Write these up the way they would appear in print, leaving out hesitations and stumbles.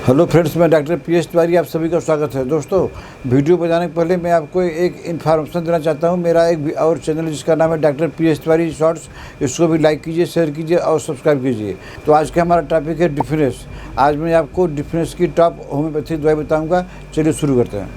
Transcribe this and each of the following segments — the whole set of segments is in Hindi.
हेलो फ्रेंड्स, मैं डॉक्टर पी.एस. तिवारी, आप सभी का स्वागत है। दोस्तों, वीडियो बनाने के पहले मैं आपको एक इन्फॉर्मेशन देना चाहता हूं। मेरा एक और चैनल है जिसका नाम है डॉक्टर पी.एस. तिवारी शॉर्ट्स। इसको भी लाइक कीजिए, शेयर कीजिए और सब्सक्राइब कीजिए। तो आज का हमारा टॉपिक है डिफरेंस। आज मैं आपको डिफरेंस की टॉप होम्योपैथी दवाई बताऊँगा। चलिए शुरू करते हैं।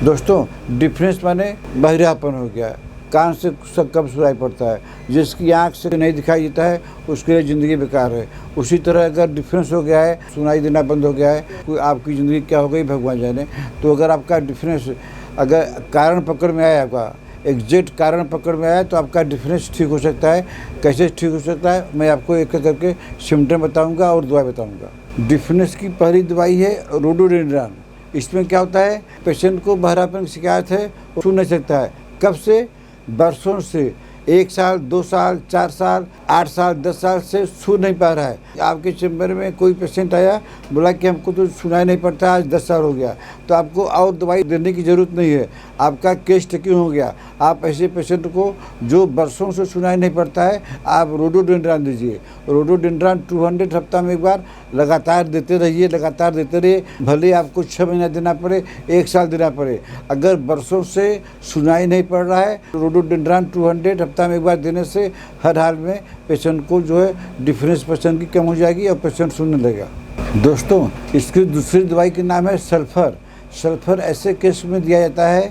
दोस्तों, डिफरेंस माने बहिरापन हो गया। कान से कब सुनाई पड़ता है, जिसकी आंख से नहीं दिखाई देता है उसके लिए ज़िंदगी बेकार है। उसी तरह अगर डिफरेंस हो गया है, सुनाई देना बंद हो गया है, कोई आपकी ज़िंदगी क्या हो गई भगवान जाने। तो अगर आपका डिफरेंस अगर कारण पकड़ में आया, आपका एग्जैक्ट कारण पकड़ में आया, तो आपका डिफरेंस ठीक हो सकता है। कैसे ठीक हो सकता है, मैं आपको एक एक करके सिम्टम बताऊँगा और दवाई बताऊँगा। डिफरेंस की पहली दवाई है रोडोडेंड्रॉन। इसमें क्या होता है, पेशेंट को बहरापन की शिकायत है, वो सुन नहीं सकता है। कब से? बरसों से। 1 साल, 2 साल, 4 साल, 8 साल, 10 साल से सुन नहीं पा रहा है। आपके चैम्बर में कोई पेशेंट आया, बोला कि हमको तो सुनाई नहीं पड़ता, आज 10 साल हो गया, तो आपको और दवाई देने की ज़रूरत नहीं है। आपका केस टेकिंग हो गया। आप ऐसे पेशेंट को जो बरसों से सुनाई नहीं पड़ता है, आप रोडोडेंड्रॉन दीजिए। रोडोडेंड्रॉन 200 हफ्ता में एक बार लगातार देते रहिए, लगातार देते रहिए। भले आपको 6 महीना देना पड़े, 1 साल देना पड़े। अगर बरसों से सुनाई नहीं पड़ रहा है, रोडोडेंड्रॉन 200 हफ्ता में एक बार देने से हर हाल में पेशेंट को जो है डिफरेंस पेशेंट की कम हो जाएगी और पेशेंट सुनने लगेगा। दोस्तों, इसकी दूसरी दवाई का नाम है सल्फ़र। सल्फ़र ऐसे केस में दिया जाता है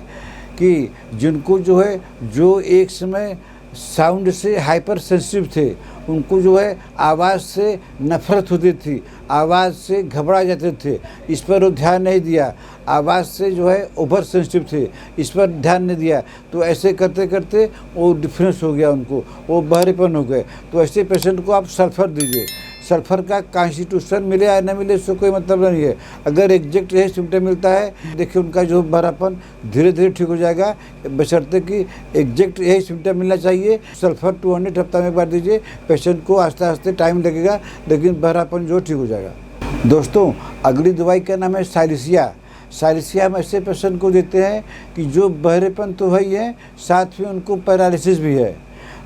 कि जिनको जो है, जो एक समय साउंड से हाइपर सेंसिटिव थे, उनको जो है आवाज़ से नफ़रत होती थी, आवाज़ से घबरा जाते थे, इस पर वो ध्यान नहीं दिया। आवाज़ से जो है ओवर सेंसिटिव थे, इस पर ध्यान नहीं दिया, तो ऐसे करते करते वो डिफरेंस हो गया, उनको वो बहरेपन हो गए। तो ऐसे पेशेंट को आप सल्फ़र दीजिए। सल्फ़र का कॉन्स्टिट्यूशन मिले या न मिले इससे कोई मतलब नहीं है। अगर एग्जैक्ट यही सिम्टम मिलता है, देखिए उनका जो बहरापन धीरे धीरे ठीक हो जाएगा, बशर्ते कि एग्जैक्ट यही सिम्टम मिलना चाहिए। सल्फ़र 200 हफ्ता में एक बार दीजिए। पेशेंट को आस्ते आस्ते टाइम लगेगा, लेकिन बहरापन जो ठीक हो जाएगा। दोस्तों, अगली दवाई का नाम है साइलेसिया। साइलेसिया हम ऐसे पेशेंट को देते हैं कि जो बहरेपन तो है ही है, साथ में उनको पैरालिसिस भी है,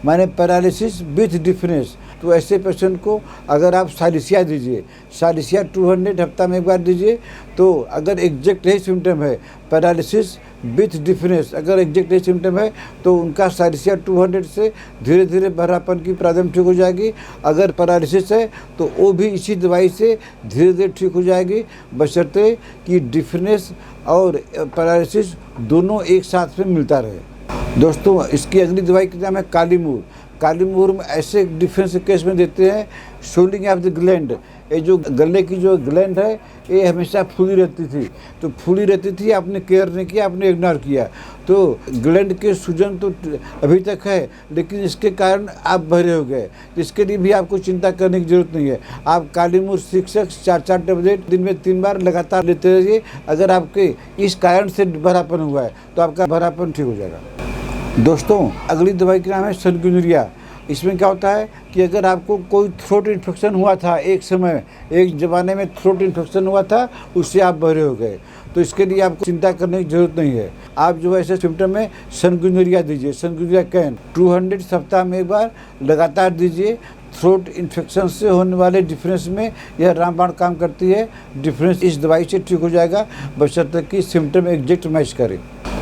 माने पैरालिसिस विथ डिफरेंस। तो ऐसे पेशेंट को अगर आप साइलेसिया दीजिए, साइलेसिया 200 हफ्ता में एक बार दीजिए। तो अगर एग्जैक्ट यही सिम्टम है, पैरालिसिस विथ डिफरेंस, अगर एग्जैक्ट यही सिम्टम है, तो उनका साइलेसिया 200 से धीरे धीरे बहरापन की प्रॉब्लम ठीक हो जाएगी। अगर पैरालिसिस है तो वो भी इसी दवाई से धीरे धीरे ठीक हो जाएगी, बशर्ते कि डिफरेंस और पैरालिसिस दोनों एक साथ में मिलता रहे। दोस्तों, इसकी अगली दवाई का नाम है कालीमूर। कालीमूर में ऐसे डिफरेंस केस में देते हैं स्वेलिंग ऑफ द ग्लैंड। ये जो गले की जो ग्लैंड है, ये हमेशा फूली रहती थी, तो फूली रहती थी, आपने केयर नहीं किया, आपने इग्नोर किया, तो ग्लैंड के सूजन तो अभी तक है, लेकिन इसके कारण आप बहरे हो गए। इसके लिए भी आपको चिंता करने की जरूरत नहीं है। आप कालीमूर 6x 4 टेबलेट दिन में 3 बार लगातार लेते रहिए। अगर आपके इस कारण से बहरापन हुआ है, तो आपका बहरापन ठीक हो जाएगा। दोस्तों, अगली दवाई का नाम है सनक्यूनिरिया। इसमें क्या होता है कि अगर आपको कोई थ्रोट इन्फेक्शन हुआ था, एक समय एक ज़माने में थ्रोट इन्फेक्शन हुआ था, उससे आप बहरे हो गए, तो इसके लिए आपको चिंता करने की ज़रूरत नहीं है। आप जो ऐसे सिम्टम में सनक्यूनिरिया दीजिए। सनक्यूनिरिया कैन 200 सप्ताह में एक बार लगातार दीजिए। थ्रोट इन्फेक्शन से होने वाले डिफरेंस में यह रामबाण काम करती है। डिफरेंस इस दवाई से ठीक हो जाएगा, बशर्ते कि सिम्टम एग्जैक्ट मैच करे।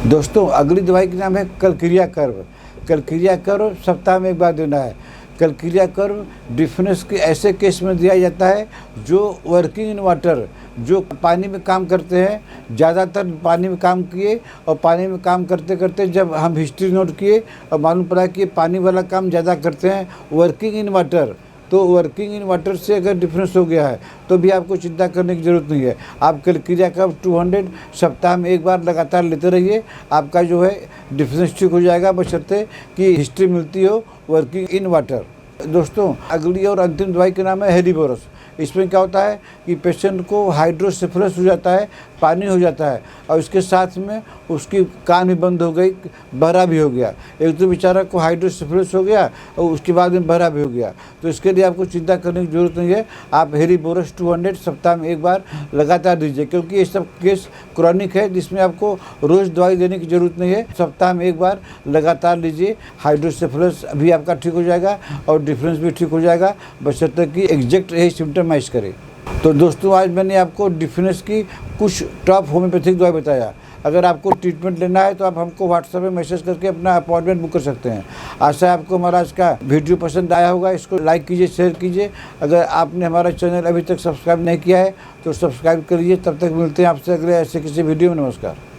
दोस्तों, अगली दवाई का नाम है कलक्रिया कर्व। कलक्रिया कर्व सप्ताह में एक बार देना है। कलक्रिया कर्व डिफरेंस के ऐसे केस में दिया जाता है जो वर्किंग इन वाटर, जो पानी में काम करते हैं, ज़्यादातर पानी में काम किए, और पानी में काम करते करते जब हम हिस्ट्री नोट किए और मालूम पड़ा कि पानी वाला काम ज़्यादा करते हैं, वर्किंग इन वाटर। तो वर्किंग इन वाटर से अगर डिफरेंस हो गया है, तो भी आपको चिंता करने की ज़रूरत नहीं है। आप कलक्रिया का 200 सप्ताह में एक बार लगातार लेते रहिए। आपका जो है डिफरेंस ठीक हो जाएगा, बशर्ते कि हिस्ट्री मिलती हो वर्किंग इन वाटर। दोस्तों, अगली और अंतिम दवाई का नाम है हेलिबोरस। इसमें क्या होता है कि पेशेंट को हाइड्रोसेफलस हो जाता है, पानी हो जाता है, और इसके साथ में उसकी कान भी बंद हो गई, बहरा भी हो गया। एक तो बेचारा को हाइड्रोसेफलस हो गया और उसके बाद में बहरा भी हो गया। तो इसके लिए आपको चिंता करने की जरूरत नहीं है। आप हेरीबोरस 200 सप्ताह में एक बार लगातार दीजिए, क्योंकि ये सब केस क्रॉनिक है जिसमें आपको रोज़ दवाई देने की जरूरत नहीं है। सप्ताह में एक बार लगातार लीजिए, हाइड्रोसेफलस भी आपका ठीक हो जाएगा और डिफरेंस भी ठीक हो जाएगा, बशर्ते कि एग्जैक्ट यही सिम्टमाइज करे। तो दोस्तों, आज मैंने आपको डिफरेंस की कुछ टॉप होम्योपैथिक दवाई बताया। अगर आपको ट्रीटमेंट लेना है तो आप हमको व्हाट्सएप में मैसेज करके अपना अपॉइंटमेंट बुक कर सकते हैं। आशा है आपको हमारा आज का वीडियो पसंद आया होगा। इसको लाइक कीजिए, शेयर कीजिए। अगर आपने हमारा चैनल अभी तक सब्सक्राइब नहीं किया है तो सब्सक्राइब करिए। तब तक मिलते हैं आपसे अगले ऐसे किसी वीडियो में। नमस्कार।